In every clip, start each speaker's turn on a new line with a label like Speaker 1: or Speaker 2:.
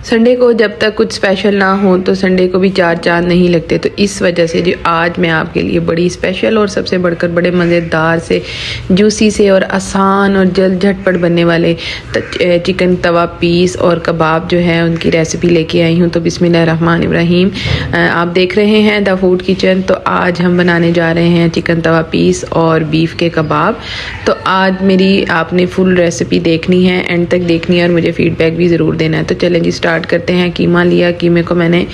Speaker 1: Sunday को जब तक कुछ स्पेशल ना हो तो संडे को भी चार चांद नहीं लगते। तो इस वजह से जो आज मैं आपके लिए बड़ी स्पेशल और सबसे बढ़कर बड़े मज़ेदार से जूसी से और आसान और जल्द झटपट बनने वाले चिकन तवा पीस और कबाब जो है उनकी रेसिपी लेके आई हूँ। तो बिस्मिल्लाहिर्रहमानिर्रहीम, आप देख रहे हैं द फूड किचन। तो आज हम बनाने जा रहे हैं चिकन तवा पीस और बीफ के कबाब। तो आज मेरी आपने फुल रेसिपी देखनी है, एंड तक देखनी है और मुझे फीडबैक भी ज़रूर देना है। तो चलें जी स्टार्ट करते हैं। कीमा लिया, कीमे को मैंने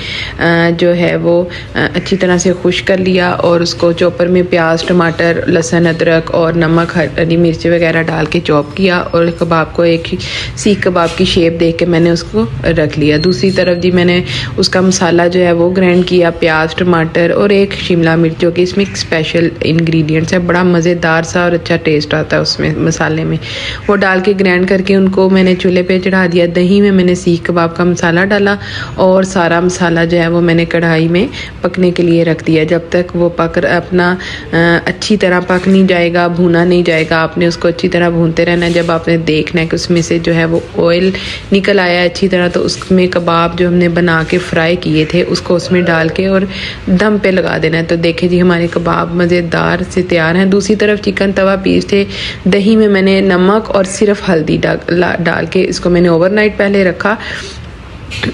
Speaker 1: जो है वो अच्छी तरह से खुश कर लिया और उसको चॉपर में प्याज, टमाटर, लहसुन, अदरक और नमक, हरी मिर्च वगैरह डाल के चॉप किया और कबाब को एक सीख कबाब की शेप देख के मैंने उसको रख लिया। दूसरी तरफ जी मैंने उसका मसाला जो है वो ग्राइंड किया, प्याज, टमाटर और एक शिमला मिर्च, जो कि इसमें स्पेशल इंग्रेडिएंट्स है, बड़ा मज़ेदार सा और अच्छा टेस्ट आता है उसमें मसाले में। वो डाल के ग्राइंड करके उनको मैंने चूल्हे पे चढ़ा दिया। दही में मैंने सीख कबाब का मसाला डाला और सारा मसाला जो है वो मैंने कढ़ाई में पकने के लिए रख दिया। जब तक वो पक अपना अच्छी तरह पक नहीं जाएगा, भुना नहीं जाएगा, आपने उसको अच्छी तरह भूनते रहना है। जब आपने देखना है कि उसमें से जो है वो ऑयल निकल आया अच्छी तरह, तो उसमें कबाब जो हमने बना के फ्राई किए थे उसको उसमें डाल के और दम पे लगा देना है। तो देखें जी हमारे कबाब मज़ेदार से तैयार हैं। दूसरी तरफ चिकन तवा पीस थे, दही में मैंने नमक और सिर्फ हल्दी डाल के इसको मैंने ओवरनाइट पहले रखा।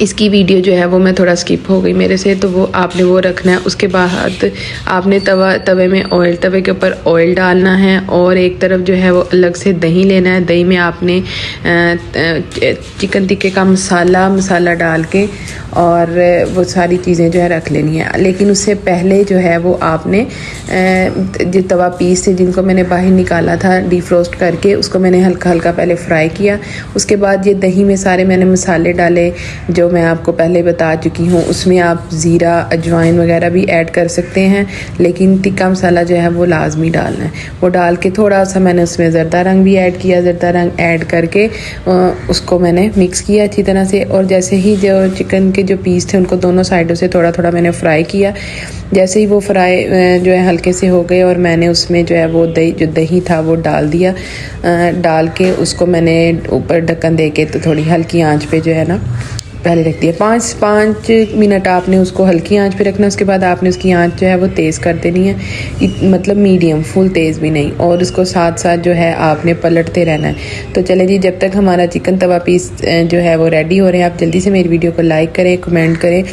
Speaker 1: इसकी वीडियो जो है वो मैं थोड़ा स्किप हो गई मेरे से, तो वो आपने वो रखना है। उसके बाद आपने तवे में तवे के ऊपर ऑयल डालना है और एक तरफ जो है वो अलग से दही लेना है। दही में आपने चिकन टिक्के का मसाला डाल के और वो सारी चीज़ें जो है रख लेनी है। लेकिन उससे पहले जो है वो आपने जो तवा पीस से जिनको मैंने बाहर निकाला था डिफ्रोस्ट करके, उसको मैंने हल्का हल्का पहले फ्राई किया। उसके बाद ये दही में सारे मैंने मसाले डाले जो मैं आपको पहले बता चुकी हूँ। उसमें आप ज़ीरा, अजवाइन वगैरह भी ऐड कर सकते हैं, लेकिन टिक्का मसाला जो है वो लाजमी डालना है। वो डाल के थोड़ा सा मैंने उसमें ज़रदा रंग भी ऐड किया। ज़रदा रंग ऐड करके उसको मैंने मिक्स किया अच्छी तरह से। और जैसे ही जो चिकन के जो पीस थे उनको दोनों साइडों से थोड़ा थोड़ा मैंने फ्राई किया। जैसे ही वो फ्राई जो है हल्के से हो गए और मैंने उसमें जो है वो दही था वो डाल दिया। डाल के उसको मैंने ऊपर ढक्कन दे के तो थोड़ी हल्की आंच पे जो है ना पहले रख दिया। 5 मिनट आपने उसको हल्की आंच पे रखना। उसके बाद आपने उसकी आंच जो है वो तेज़ कर देनी है, मतलब मीडियम, फुल तेज़ भी नहीं। और उसको साथ साथ जो है आपने पलटते रहना है। तो चले जी, जब तक हमारा चिकन तवा पीस जो है वो रेडी हो रहे हैं, आप जल्दी से मेरी वीडियो को लाइक करें, कमेंट करें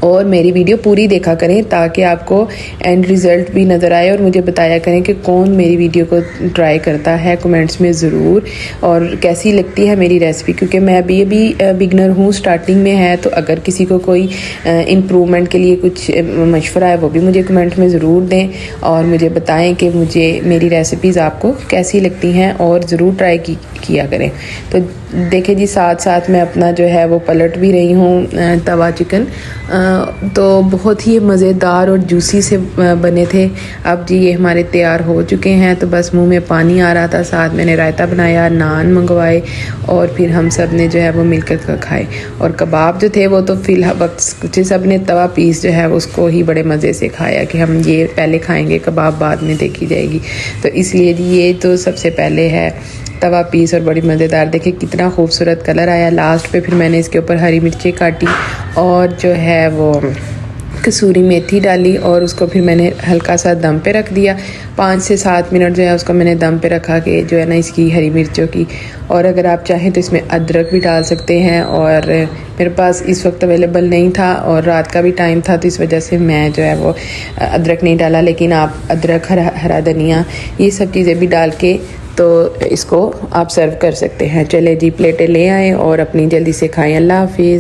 Speaker 1: और मेरी वीडियो पूरी देखा करें ताकि आपको एंड रिज़ल्ट भी नज़र आए और मुझे बताया करें कि कौन मेरी वीडियो को ट्राई करता है कमेंट्स में ज़रूर, और कैसी लगती है मेरी रेसिपी। क्योंकि मैं अभी बिगनर हूँ, स्टार्टिंग में है। तो अगर किसी को कोई इम्प्रूवमेंट के लिए कुछ मशवरा है वो भी मुझे कमेंट में ज़रूर दें और मुझे बताएं कि मुझे मेरी रेसिपीज़ आपको कैसी लगती हैं और ज़रूर ट्राई किया करें। तो देखें जी, साथ साथ मैं अपना जो है वो पलट भी रही हूँ तवा चिकन। तो बहुत ही मज़ेदार और जूसी से बने थे। अब जी ये हमारे तैयार हो चुके हैं। तो बस मुंह में पानी आ रहा था। साथ मैंने रायता बनाया, नान मंगवाए और फिर हम सब ने जो है वो मिलकर खाए। और कबाब जो थे वो तो फिलहाल वक्त सब ने तवा पीस जो है उसको ही बड़े मज़े से खाया कि हम ये पहले खाएंगे, कबाब बाद में देखी जाएगी। तो इसलिए जी ये तो सबसे पहले है तवा पीस और बड़ी मज़ेदार। देखिए कितना खूबसूरत कलर आया लास्ट पे। फिर मैंने इसके ऊपर हरी मिर्ची काटी और जो है वो कसूरी मेथी डाली और उसको फिर मैंने हल्का सा दम पे रख दिया। 5 से 7 मिनट जो है उसको मैंने दम पे रखा के जो है ना इसकी हरी मिर्चों की। और अगर आप चाहें तो इसमें अदरक भी डाल सकते हैं, और मेरे पास इस वक्त अवेलेबल नहीं था और रात का भी टाइम था, तो इस वजह से मैं जो है वो अदरक नहीं डाला। लेकिन आप अदरक, हरा धनिया, ये सब चीज़ें भी डाल के तो इसको आप सर्व कर सकते हैं। चले जी प्लेटें ले आएँ और अपनी जल्दी से खाएँ। अल्लाह हाफिज़।